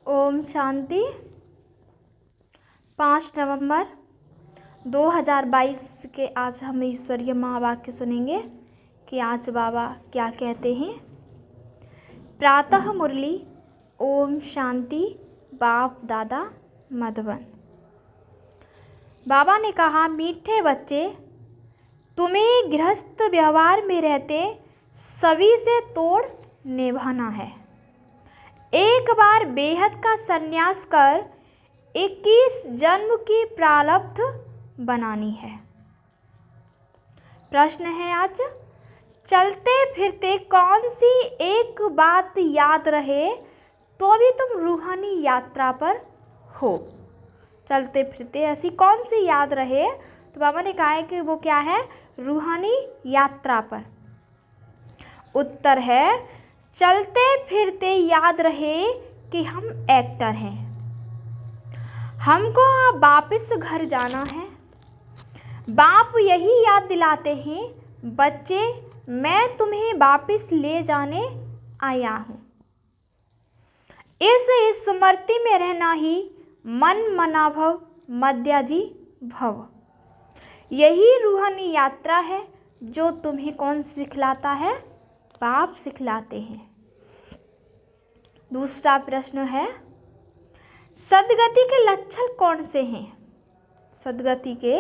ओम शांति। 5 नवंबर 2022 के आज हम ईश्वरीय महावाक्य सुनेंगे कि आज बाबा क्या कहते हैं। प्रातः मुरली। ओम शांति। बाप दादा मधुबन। बाबा ने कहा, मीठे बच्चे, तुम्हें गृहस्थ व्यवहार में रहते सभी से तोड़ निभाना है। एक बार बेहद का संन्यास कर 21 जन्म की प्रारब्ध बनानी है। प्रश्न है आज, चलते फिरते कौन सी एक बात याद रहे तो भी तुम रूहानी यात्रा पर हो। चलते फिरते ऐसी कौन सी याद रहे, तो बाबा ने कहा है कि वो क्या है, रूहानी यात्रा पर। उत्तर है, चलते फिरते याद रहे कि हम एक्टर हैं, हमको अब वापस घर जाना है। बाप यही याद दिलाते हैं, बच्चे मैं तुम्हें वापस ले जाने आया हूँ। इस स्मृति में रहना ही मन मना भव मध्याजी भव। यही रूहानी यात्रा है जो तुम्हें कौन सिखलाता है, बाप सिखलाते हैं। दूसरा प्रश्न है, सद्गति के लक्षण कौन से हैं। सद्गति के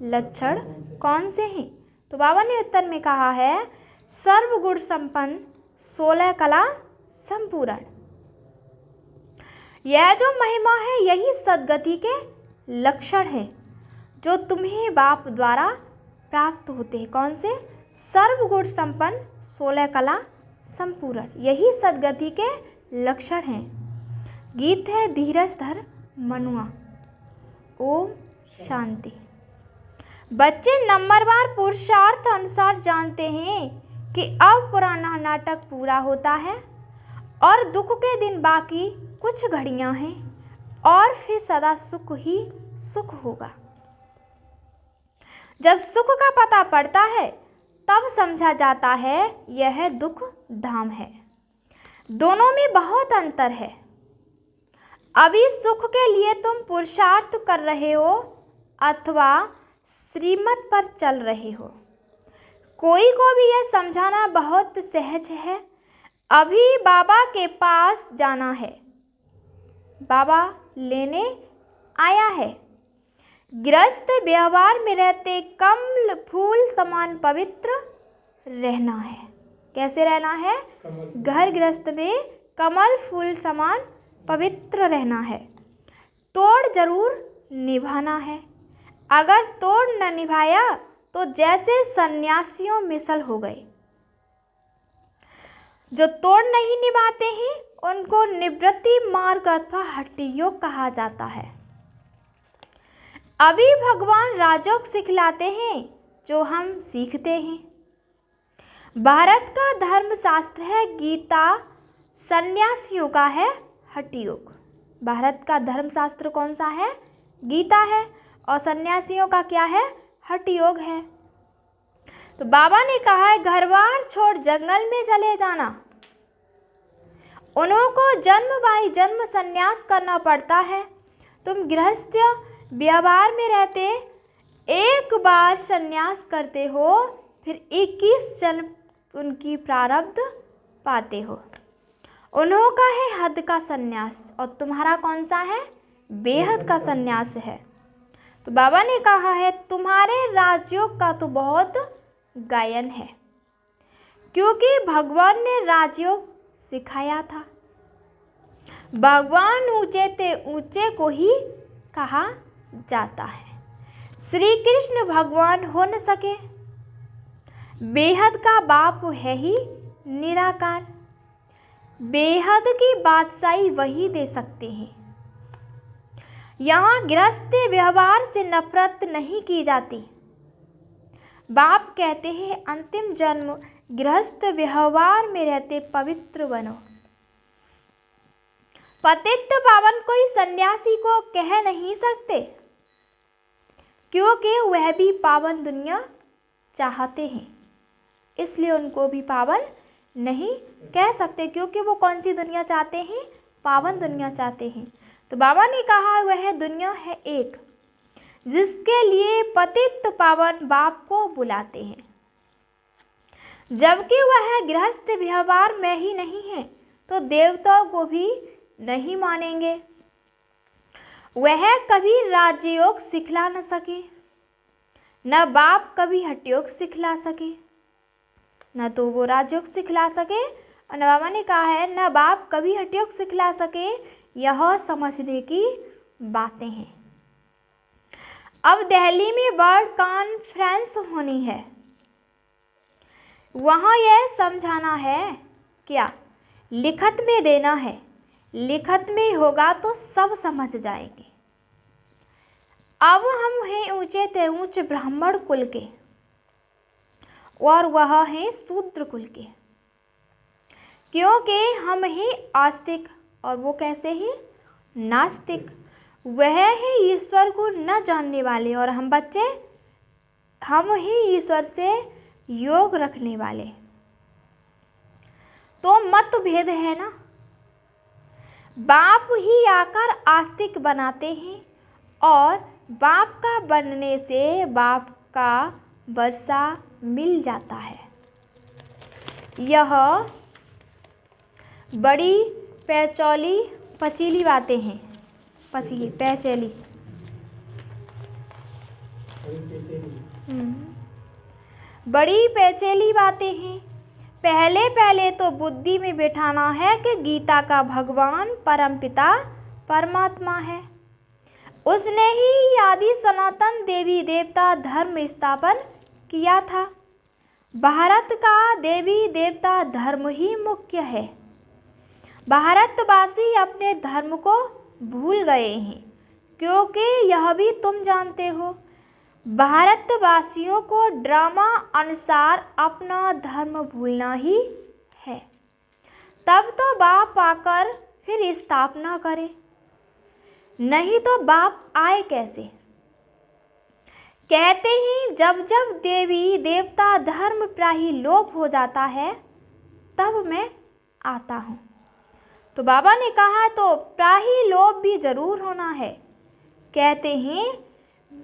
लक्षण कौन से हैं, तो बाबा ने उत्तर में कहा है, सर्वगुण संपन्न 16 कला संपूर्ण। यह जो महिमा है यही सद्गति के लक्षण है जो तुम्हें बाप द्वारा प्राप्त होते हैं। कौन से, सर्वगुण संपन्न 16 कला संपूर्ण, यही सद्गति के लक्षण हैं। गीत है धीरज धर मनुआ। ओम शांति। बच्चे नंबरवार पुरुषार्थ अनुसार जानते हैं कि अब पुराना नाटक पूरा होता है और दुख के दिन बाकी कुछ घड़ियां हैं और फिर सदा सुख ही सुख होगा। जब सुख का पता पड़ता है तब समझा जाता है यह दुख धाम है। दोनों में बहुत अंतर है। अभी सुख के लिए तुम पुरुषार्थ कर रहे हो अथवा श्रीमत पर चल रहे हो। कोई को भी यह समझाना बहुत सहज है, अभी बाबा के पास जाना है, बाबा लेने आया है। गृहस्थ व्यवहार में रहते कमल फूल समान पवित्र रहना है। कैसे रहना है, घर गृहस्थ में कमल फूल समान पवित्र रहना है। तोड़ जरूर निभाना है। अगर तोड़ न निभाया तो जैसे सन्यासियों मिसल हो गए। जो तोड़ नहीं निभाते हैं उनको निवृत्ति मार्ग अथवा हठयोग योग कहा जाता है। अभी भगवान राजयोग सिखलाते हैं जो हम सीखते हैं। भारत का धर्मशास्त्र है गीता, सन्यासियों का है हठयोग। भारत का धर्मशास्त्र कौन सा है, गीता है, और सन्यासियों का क्या है, हठयोग है। तो बाबा ने कहा है, घर बार छोड़ जंगल में चले जाना। उन्हों को जन्म बाई जन्म सन्यास करना पड़ता है। तुम गृहस्थ व्यवहार में रहते एक बार सन्यास करते हो, फिर 21 जन्म उनकी प्रारब्ध पाते हो। उन्हों का है हद का सन्यास और तुम्हारा कौन सा है, बेहद का सन्यास है। तो बाबा ने कहा है, तुम्हारे राजयोग का तो बहुत गायन है क्योंकि भगवान ने राजयोग सिखाया था। भगवान ऊंचे ते ऊंचे को ही कहा जाता है। श्री कृष्ण भगवान हो न सके, बेहद का बाप है ही निराकार। बेहद की बादशाही वही दे सकते हैं। यहाँ गृहस्थ व्यवहार से नफरत नहीं की जाती। बाप कहते हैं, अंतिम जन्म गृहस्थ व्यवहार में रहते पवित्र बनो। पतित पावन कोई सन्यासी को कह नहीं सकते क्योंकि वह भी पावन दुनिया चाहते हैं, इसलिए उनको भी पावन नहीं कह सकते क्योंकि वो कौन सी दुनिया चाहते हैं, पावन दुनिया चाहते हैं। तो बाबा ने कहा वह दुनिया है एक, जिसके लिए पतित पावन बाप को बुलाते हैं, जबकि वह गृहस्थ व्यवहार में ही नहीं है तो देवताओं को भी नहीं मानेंगे। वह कभी राजयोग सिखला न सके, न बाप कभी हठयोग सिखला सके, न तो वो राजयोग सिखला सके और न बाबा ने कहा है न बाप कभी हठयोग सिखला सके। यह समझने की बातें हैं। अब दिल्ली में वर्ल्ड कॉन्फ्रेंस होनी है, वहाँ यह समझाना है क्या, लिखत में देना है, लिखत में होगा तो सब समझ जाएंगे। अब हम हैं ऊंचे ते ऊंच ब्राह्मण कुल के और वह हैं शूद्र कुल के, क्योंकि हम हैं आस्तिक और वो कैसे हैं नास्तिक। वह है ईश्वर को न जानने वाले और हम बच्चे हम ही ईश्वर से योग रखने वाले। तो मतभेद है ना, बाप ही आकर आस्तिक बनाते हैं और बाप का बनने से बाप का वर्षा मिल जाता है। यह बड़ी पैचौली पचीली बातें हैं, पैचेली बड़ी पैचेली बातें हैं। पहले पहले तो बुद्धि में बिठाना है कि गीता का भगवान परमपिता परमात्मा है। उसने ही आदि सनातन देवी देवता धर्म स्थापन किया था। भारत का देवी देवता धर्म ही मुख्य है। भारतवासी अपने धर्म को भूल गए हैं, क्योंकि यह भी तुम जानते हो भारतवासियों को ड्रामा अनुसार अपना धर्म भूलना ही है। तब तो बाप आकर फिर स्थापना करे, नहीं तो बाप आए कैसे। कहते हैं जब जब देवी देवता धर्म प्राही लोप हो जाता है तब मैं आता हूँ। तो बाबा ने कहा तो प्राही लोप भी जरूर होना है। कहते हैं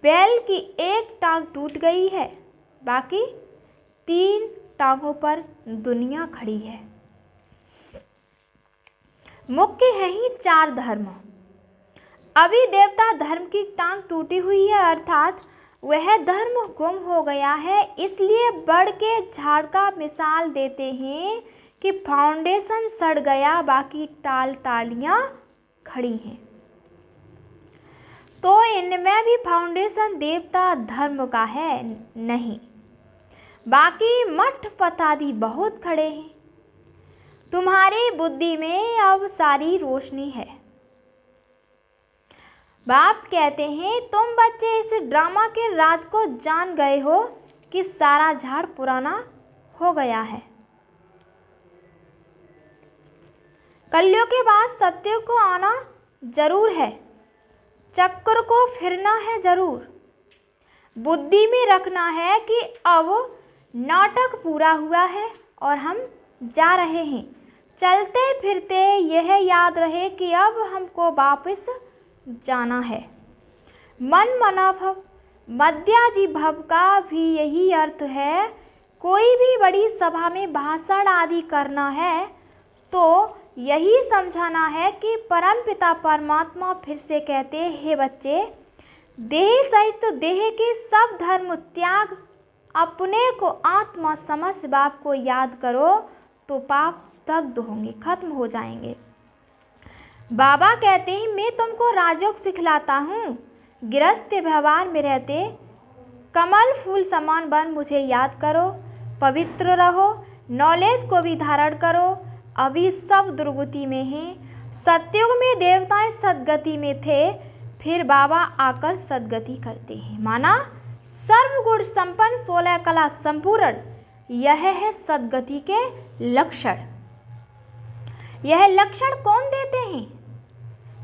बैल की एक टांग टूट गई है, बाकी 3 टांगों पर दुनिया खड़ी है। मुख्य है ही 4 धर्म। अभी देवता धर्म की टांग टूटी हुई है, अर्थात वह धर्म गुम हो गया है। इसलिए बढ़ के झाड़ का मिसाल देते हैं कि फाउंडेशन सड़ गया, बाकी टालियां खड़ी हैं। तो इनमें भी फाउंडेशन देवता धर्म का है नहीं, बाकी मठ पतादी बहुत खड़े हैं। तुम्हारी बुद्धि में अब सारी रोशनी है। बाप कहते हैं तुम बच्चे इस ड्रामा के राज को जान गए हो कि सारा झाड़ पुराना हो गया है। कलयुग के बाद सत्य को आना जरूर है, चक्र को फिरना है जरूर। बुद्धि में रखना है कि अब नाटक पूरा हुआ है और हम जा रहे हैं। चलते फिरते यह याद रहे कि अब हमको वापस जाना है। मन मना भव मध्याजी भव का भी यही अर्थ है। कोई भी बड़ी सभा में भाषण आदि करना है तो यही समझाना है कि परमपिता परमात्मा फिर से कहते हे बच्चे, देह सहित देह के सब धर्म त्याग, अपने को आत्मा समझ बाप को याद करो तो पाप दग्ध होंगे, खत्म हो जाएंगे। बाबा कहते हैं मैं तुमको राजयोग सिखलाता हूँ। गृहस्थ व्यवहार में रहते कमल फूल समान बन मुझे याद करो, पवित्र रहो, नॉलेज को भी धारण करो। अभी सब दुर्गति में हैं। सतयुग में देवताएं सदगति में थे, फिर बाबा आकर सदगति करते हैं। माना सर्वगुण संपन्न 16 कला संपूर्ण, यह है सदगति के लक्षण। यह लक्षण कौन देते हैं?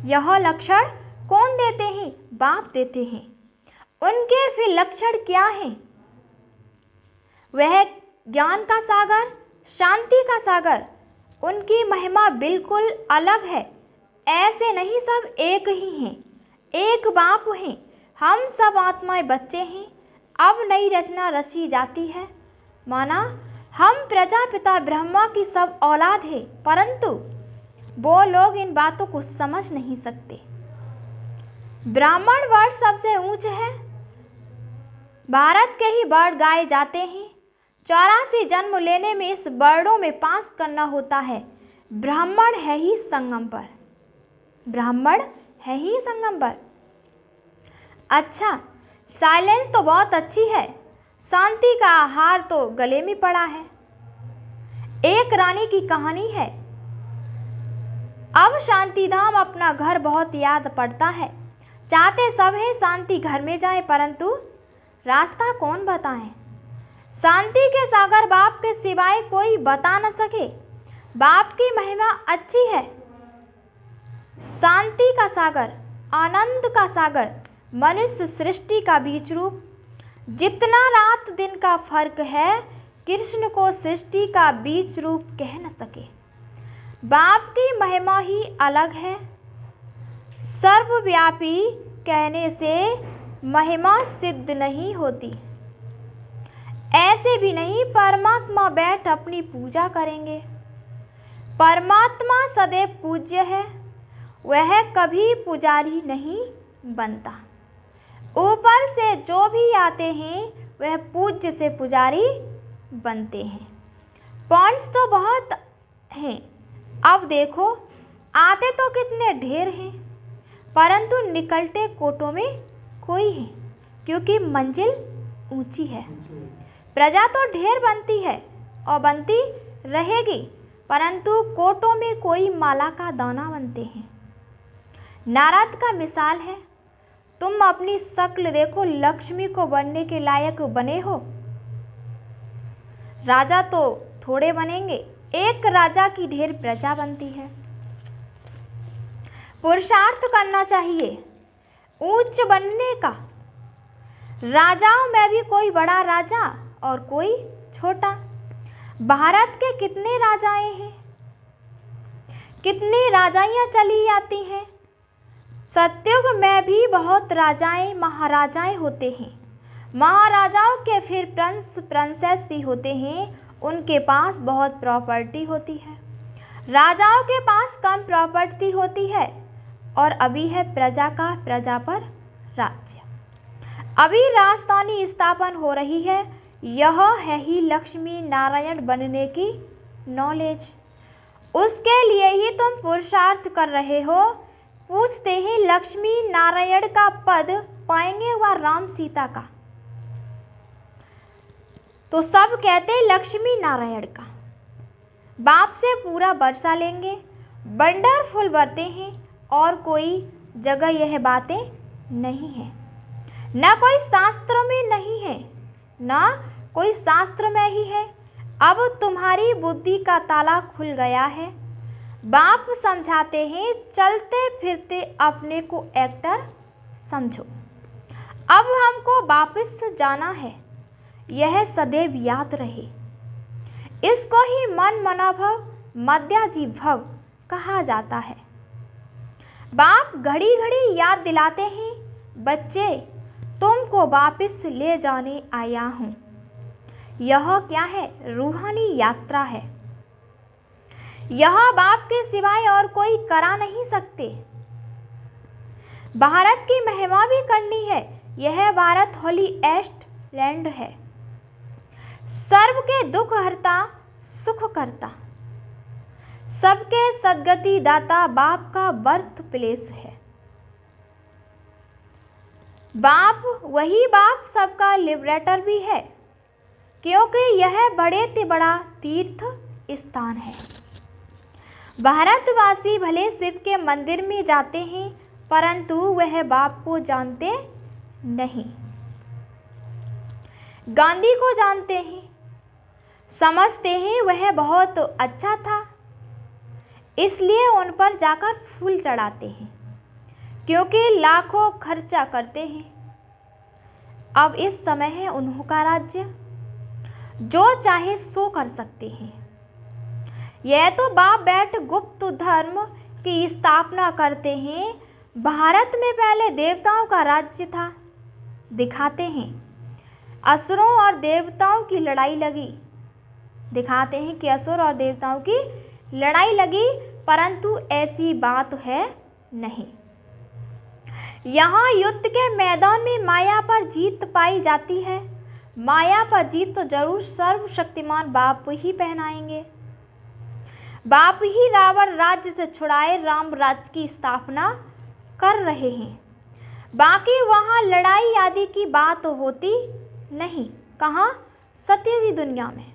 यह लक्षण कौन देते हैं? बाप देते हैं। उनके फिर लक्षण क्या हैं? वह ज्ञान का सागर, शांति का सागर। उनकी महिमा बिल्कुल अलग है। ऐसे नहीं, सब एक ही हैं, एक बाप हैं, हम सब आत्माएं बच्चे हैं। अब नई रचना रची जाती है, माना हम प्रजापिता ब्रह्मा की सब औलाद है, परंतु वो लोग इन बातों को समझ नहीं सकते। ब्राह्मण वर्ण सबसे ऊंच है, भारत के ही वर्ण गाए जाते हैं। 84 जन्म लेने में इस वर्णों में पास करना होता है। ब्राह्मण है ही संगम पर, ब्राह्मण है ही संगम पर। अच्छा, साइलेंस तो बहुत अच्छी है, शांति का आहार तो गले में पड़ा है। एक रानी की कहानी है। अब शांतिधाम अपना घर बहुत याद पड़ता है। चाहते सब है शांति घर में जाए, परंतु रास्ता कौन बताए। शांति के सागर बाप के सिवाय कोई बता न सके। बाप की महिमा अच्छी है। शांति का सागर, आनंद का सागर, मनुष्य सृष्टि का बीच रूप। जितना रात दिन का फर्क है, कृष्ण को सृष्टि का बीच रूप कह न सके। बाप की महिमा ही अलग है। सर्वव्यापी कहने से महिमा सिद्ध नहीं होती। ऐसे भी नहीं परमात्मा बैठ अपनी पूजा करेंगे। परमात्मा सदैव पूज्य है, वह कभी पुजारी नहीं बनता। ऊपर से जो भी आते हैं वह पूज्य से पुजारी बनते हैं। पॉइंट्स तो बहुत हैं। अब देखो, आते तो कितने ढेर हैं, परंतु निकलते कोटों में कोई है, क्योंकि मंजिल ऊंची है। प्रजा तो ढेर बनती है और बनती रहेगी, परंतु कोटों में कोई माला का दाना बनते हैं। नारद का मिसाल है। तुम अपनी शक्ल देखो, लक्ष्मी को बनने के लायक बने हो। राजा तो थोड़े बनेंगे, एक राजा की ढेर प्रजा बनती है। पुरुषार्थ करना चाहिए ऊंच बनने का। राजाओं में भी कोई बड़ा राजा और कोई छोटा। भारत के कितने राजाएं हैं, कितनी राजाइयां चली आती हैं। सतयुग में भी बहुत राजाएं महाराजाएं होते हैं। महाराजाओं के फिर प्रिंस प्रिंसेस भी होते हैं, उनके पास बहुत प्रॉपर्टी होती है। राजाओं के पास कम प्रॉपर्टी होती है और अभी है प्रजा का प्रजा पर राज्य। अभी राजधानी स्थापन हो रही है। यह है ही लक्ष्मी नारायण बनने की नॉलेज। उसके लिए ही तुम पुरुषार्थ कर रहे हो। पूछते हैं लक्ष्मी नारायण का पद पाएंगे व राम सीता का, तो सब कहते लक्ष्मी नारायण का। बाप से पूरा बरसा लेंगे, वंडरफुल बरते हैं, और कोई जगह यह बातें नहीं है, ना कोई शास्त्रों में नहीं है, ना कोई शास्त्र में ही है। अब तुम्हारी बुद्धि का ताला खुल गया है। बाप समझाते हैं चलते फिरते अपने को एक्टर समझो। अब हमको वापस जाना है, यह सदैव याद रहे। इसको ही मन मनोभव मध्याजी भव कहा जाता है। बाप घड़ी घड़ी याद दिलाते हैं, बच्चे तुमको वापस ले जाने आया हूँ। यह क्या है? रूहानी यात्रा है। यह बाप के सिवाय और कोई करा नहीं सकते। भारत की महिमा भी करनी है। यह भारत होली एस्ट लैंड है। सर्व के दुख हरता सुख करता, सबके सदगति दाता बाप का बर्थ प्लेस है। बाप वही बाप सबका लिबरेटर भी है, क्योंकि यह बड़े से बड़ा तीर्थ स्थान है। भारतवासी भले शिव के मंदिर में जाते हैं, परंतु वह बाप को जानते नहीं। गांधी को जानते हैं, समझते हैं वह बहुत अच्छा था, इसलिए उन पर जाकर फूल चढ़ाते हैं, क्योंकि लाखों खर्चा करते हैं। अब इस समय है उन्हों का राज्य, जो चाहे सो कर सकते हैं। यह तो बाप बैठ गुप्त धर्म की स्थापना करते हैं। भारत में पहले देवताओं का राज्य था। दिखाते हैं असुरों और देवताओं की लड़ाई लगी। दिखाते हैं कि असुर और देवताओं की लड़ाई लगी, परंतु ऐसी बात है नहीं। यहाँ युद्ध के मैदान में माया पर जीत पाई जाती है। माया पर जीत तो जरूर सर्वशक्तिमान बाप ही पहनाएंगे। बाप ही रावण राज्य से छुड़ाए राम राज्य की स्थापना कर रहे हैं। बाकी वहाँ लड़ाई आदि की बात होती नहीं। कहाँ? सत्य की दुनिया में।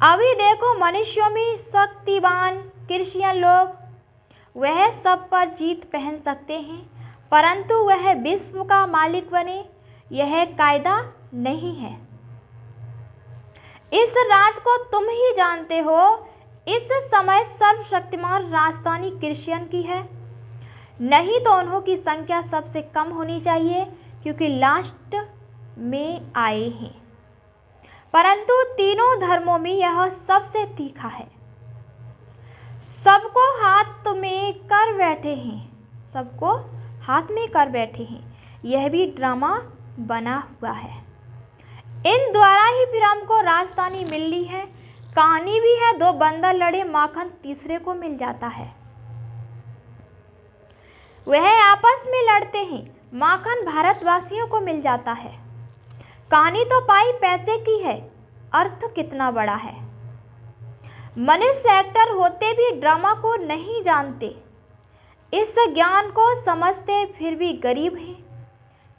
अभी देखो मनुष्यों में शक्तिवान कृष्ण लोग वह सब पर जीत पहन सकते हैं, परंतु वह विश्व का मालिक बने यह कायदा नहीं है। इस राज को तुम ही जानते हो। इस समय सर्वशक्तिमान राजधानी कृष्ण की है, नहीं तो उन्हों की संख्या सबसे कम होनी चाहिए, क्योंकि लास्ट में आए हैं। परंतु तीनों धर्मों में यह सबसे तीखा है। सबको हाथ में कर बैठे हैं। सबको हाथ में कर बैठे हैं। यह भी ड्रामा बना हुआ है। इन द्वारा ही फिर हमको राजधानी मिली है। कहानी भी है, दो बंदर लड़े, माखन तीसरे को मिल जाता है। वह आपस में लड़ते हैं, माखन भारतवासियों को मिल जाता है। कहानी तो पाई पैसे की है, अर्थ कितना बड़ा है। मनुष्य एक्टर होते भी ड्रामा को नहीं जानते। इस ज्ञान को समझते फिर भी गरीब हैं,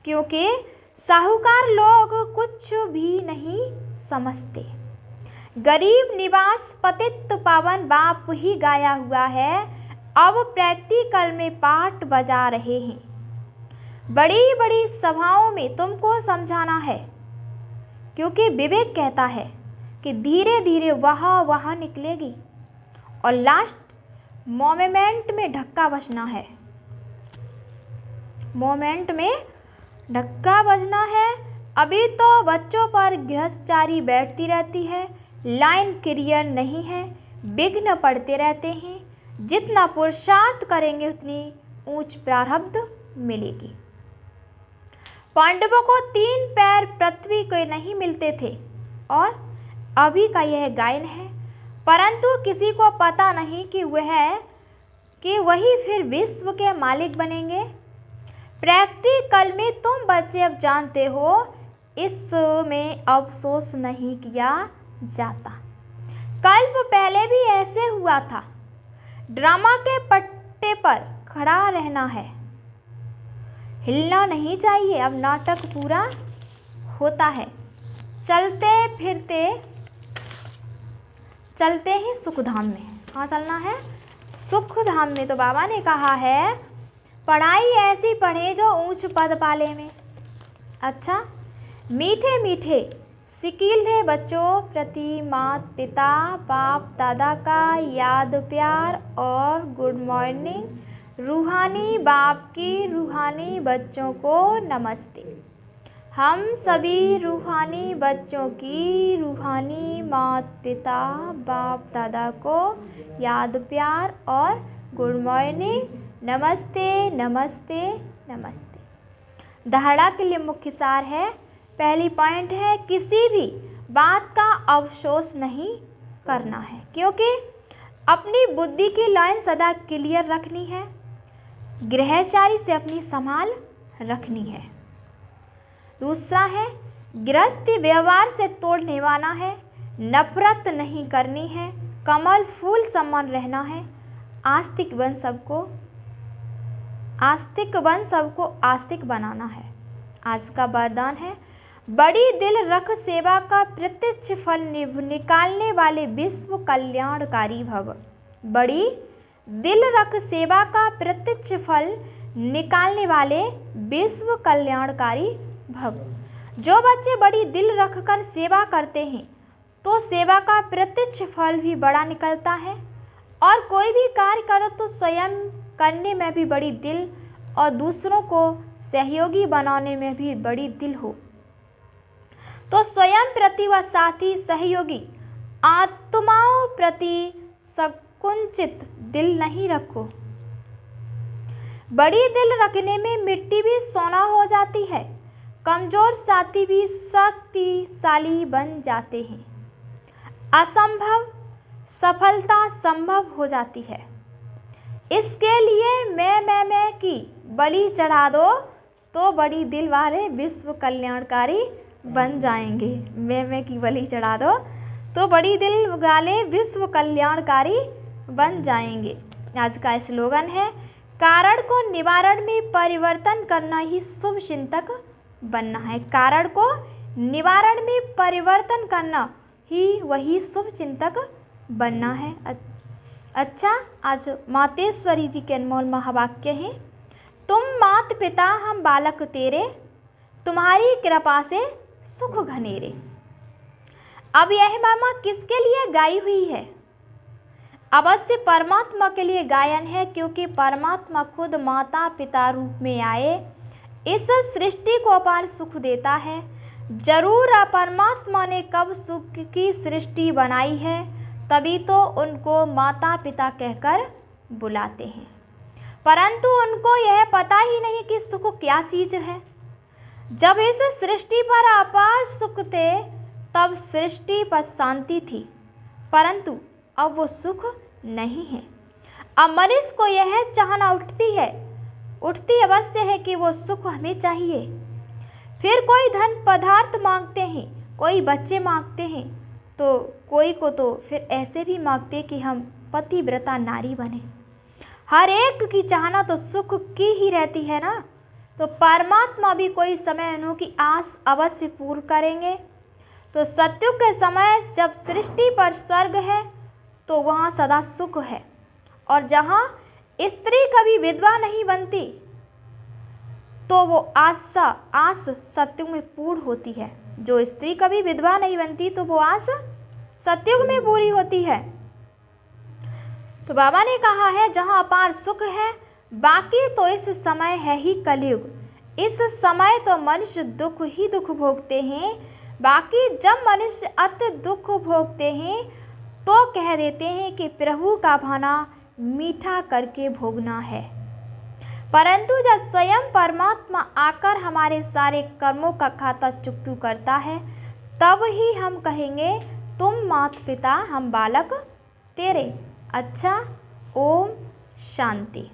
क्योंकि साहूकार लोग कुछ भी नहीं समझते। गरीब निवास पतित पावन बाप ही गाया हुआ है। अब प्रैक्टिकल में पाठ बजा रहे हैं। बड़ी बड़ी सभाओं में तुमको समझाना है, क्योंकि विवेक कहता है कि धीरे धीरे वह निकलेगी और लास्ट मोमेंट में धक्का बजना है। मोमेंट में धक्का बजना है। अभी तो बच्चों पर गृहस्चारी बैठती रहती है, लाइन क्लियर नहीं है, विघ्न पड़ते रहते हैं। जितना पुरुषार्थ करेंगे उतनी ऊंच प्रारब्ध मिलेगी। पांडवों को 3 पैर पृथ्वी के नहीं मिलते थे और अभी का यह गायन है, परंतु किसी को पता नहीं कि वही फिर विश्व के मालिक बनेंगे। प्रैक्टिकल में तुम बच्चे अब जानते हो, इसमें अफसोस नहीं किया जाता। कल्प पहले भी ऐसे हुआ था। ड्रामा के पट्टे पर खड़ा रहना है, हिलना नहीं चाहिए। अब नाटक पूरा होता है। चलते हैं सुखधाम में। कहाँ चलना है? सुखधाम में। तो बाबा ने कहा है पढ़ाई ऐसी पढ़े जो ऊंच पद पाले में। अच्छा, मीठे मीठे सिकील थे बच्चों प्रति माता पिता बाप दादा का याद प्यार और गुड मॉर्निंग। रूहानी बाप की रूहानी बच्चों को नमस्ते। हम सभी रूहानी बच्चों की रूहानी माता पिता बाप दादा को याद प्यार और गुड मॉर्निंग, नमस्ते नमस्ते नमस्ते। धारणा के लिए मुख्य सार है। पहली पॉइंट है, किसी भी बात का अफसोस नहीं करना है, क्योंकि अपनी बुद्धि की लाइन सदा क्लियर रखनी है। गृहचारी से अपनी संभाल रखनी है। दूसरा है, गृहस्थी व्यवहार से तोड़ने वाला है। नफरत नहीं करनी है, कमल फूल समान रहना है। आस्तिक बन सबको आस्तिक बनाना है। आज का वरदान है, बड़ी दिल रख सेवा का प्रत्यक्ष फल निकालने वाले विश्व कल्याणकारी भव। बड़ी दिल रख सेवा का प्रत्यक्ष फल निकालने वाले विश्व कल्याणकारी भव। जो बच्चे बड़ी दिल रखकर सेवा करते हैं तो सेवा का प्रत्यक्ष फल भी बड़ा निकलता है, और कोई भी कार्य करो तो स्वयं करने में भी बड़ी दिल और दूसरों को सहयोगी बनाने में भी बड़ी दिल हो। तो स्वयं प्रति व साथी सहयोगी आत्माओं प्रति संकुचित दिल नहीं रखो। बड़ी दिल रखने में मिट्टी भी सोना हो जाती है, कमजोर साथी भी शक्तिशाली बन जाते हैं। असंभव सफलता संभव हो जाती है। इसके लिए मैं की बलि चढ़ा दो तो बड़ी दिल वाले विश्व कल्याणकारी बन जाएंगे। मैं की बलि चढ़ा दो तो बड़ी दिल वाले विश्व कल्याणकारी बन जाएंगे। आज का स्लोगन है, कारण को निवारण में परिवर्तन करना ही शुभ चिंतक बनना है। कारण को निवारण में परिवर्तन करना ही वही शुभ चिंतक बनना है। अच्छा, आज मातेश्वरी जी के अनमोल महावाक्य हैं, तुम मात पिता हम बालक तेरे, तुम्हारी कृपा से सुख घनेरे। अब यह मामा किसके लिए गाई हुई है? अवश्य परमात्मा के लिए गायन है, क्योंकि परमात्मा खुद माता पिता रूप में आए इस सृष्टि को अपार सुख देता है। जरूर परमात्मा ने कब सुख की सृष्टि बनाई है, तभी तो उनको माता पिता कहकर बुलाते हैं, परंतु उनको यह पता ही नहीं कि सुख क्या चीज है। जब इस सृष्टि पर अपार सुख थे तब सृष्टि पर शांति थी, परंतु अब वो सुख नहीं है। अब मनुष्य को यह चाहना उठती अवश्य है कि वो सुख हमें चाहिए। फिर कोई धन पदार्थ मांगते हैं, कोई बच्चे मांगते हैं, तो कोई को तो फिर ऐसे भी मांगते कि हम पतिव्रता नारी बने। हर एक की चाहना तो सुख की ही रहती है ना। तो परमात्मा भी कोई समय उनकी आस अवश्य पूर्ण करेंगे। तो सत्युग के समय जब सृष्टि पर स्वर्ग है तो वहाँ सदा सुख है, और जहाँ स्त्री कभी विधवा नहीं बनती तो वो आस सत्युग में पूर्ण होती है। जो स्त्री कभी विधवा नहीं बनती तो वो आस सत्युग में पूरी होती है। तो बाबा ने कहा है, जहाँ अपार सुख है, बाकी तो इस समय है ही कलयुग। इस समय तो मनुष्य दुख ही दुख भोगते हैं, बाकी जब मनुष्य अति दुख भोगते हैं तो कह देते हैं कि प्रभु का भाना मीठा करके भोगना है। परंतु जब स्वयं परमात्मा आकर हमारे सारे कर्मों का खाता चुकता करता है, तब ही हम कहेंगे, तुम मात पिता हम बालक तेरे। अच्छा, ओम शांति।